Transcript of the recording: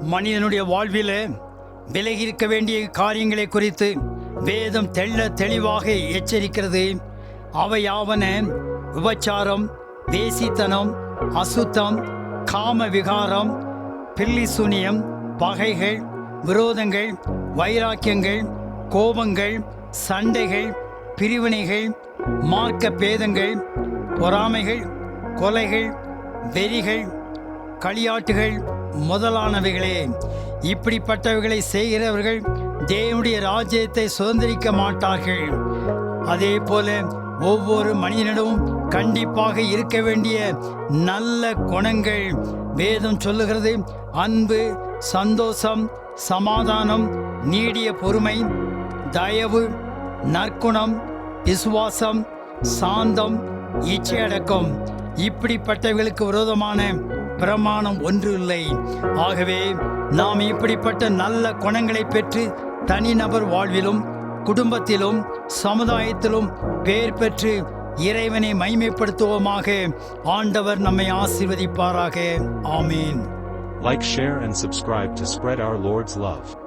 மனிதனுடைய வாழ்வில் விலகி இருக்க வேண்டிய காரியங்களை குறித்து வேதம் தெளிவாக எச்சரிக்கிறது. அவையாவன விபச்சாரம், வேசித்தனம், அசுத்தம், காம விகாரம், பில்லிசூனியம், பகைகள், விரோதங்கள், வைராக்கியங்கள், கோபங்கள், சண்டைகள், பிரிவினைகள், மார்க்க பேதங்கள், பொறாமைகள், கொலைகள், வெறிகள், களியாட்டுகள் முதலானவைகளே. இப்படிப்பட்டவைகளை செய்கிறவர்கள் தேவனுடைய ராஜ்யத்தை சுதந்திரிக்க மாட்டார்கள். அதே போல ஒவ்வொரு மனிதனிடமும் கண்டிப்பாக இருக்க வேண்டிய நல்ல குணங்கள் வேதம் சொல்லுகிறது. அன்பு, சந்தோஷம், சமாதானம், நீடிய பொறுமை, தயவு, நற்குணம், விசுவாசம், சாந்தம், இச்சையடக்கம். இப்படிப்பட்டவர்களுக்கு விரோதமான பிரமாணம் ஒன்று இல்லை. ஆகவே நாம் இப்படிப்பட்ட நல்ல குணங்களை பெற்று தனிநபர் வாழ்விலும் குடும்பத்திலும் சமுதாயத்திலும் பெயர் பெற்று இறைவனை மகிமைப்படுத்துவோமாக. ஆண்டவர் நம்மை ஆசீர்வதிப்பாராக. ஆமீன். Like, share and subscribe to spread our Lord's love.